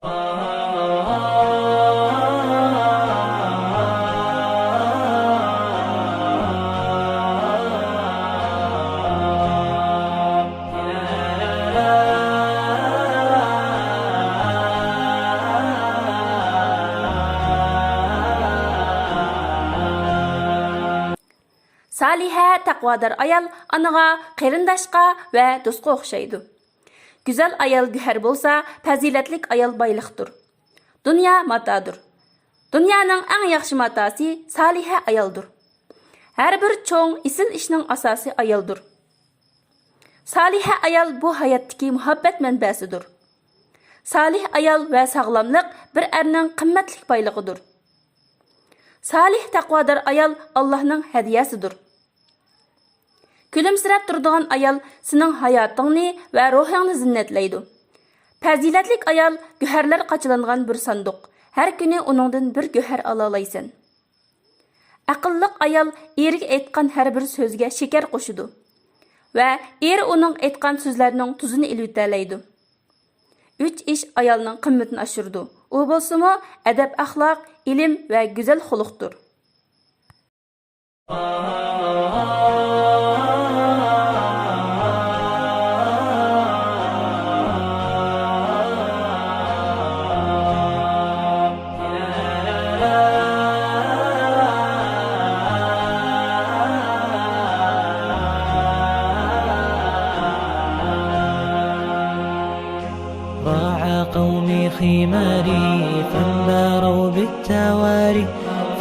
Saliha taqvodor ayol anaga, qarindashqa va do'stga o'xshaydi. Güzel ayol güher bo'lsa, fazilatlik ayol boyliqdir. Dünya matadır. Dünyanın eng yaxshi matasi Saliha ayoldir. Har bir cho'ng isil ishning asosi ayoldir. Saliha ayol bu hayotdagi muhabbat manbasidir. Salih ayol va sog'lomlik bir erning qimmatli boyligidir. Salih taqvodor ayol Allohning hadiyasidir. Gülümsirab turadigan ayol sening hayotingni va ruhingni zinnatlaydi. Fazilatlik ayol güherlar qachilangan bir sanduq. Har kuni uningdan bir güher ola olaysan. Aqlliq ayol eriga aytgan har bir so'zga shakar qo'shidi va eri uning aytgan so'zlarining tuzini ilib 3 ish ayolning qimmatini oshirdi. U bo'lsa-mu adab, axloq, ilm va go'zal xuluqdir. ضاع قومي خماري فانباروا بالتواري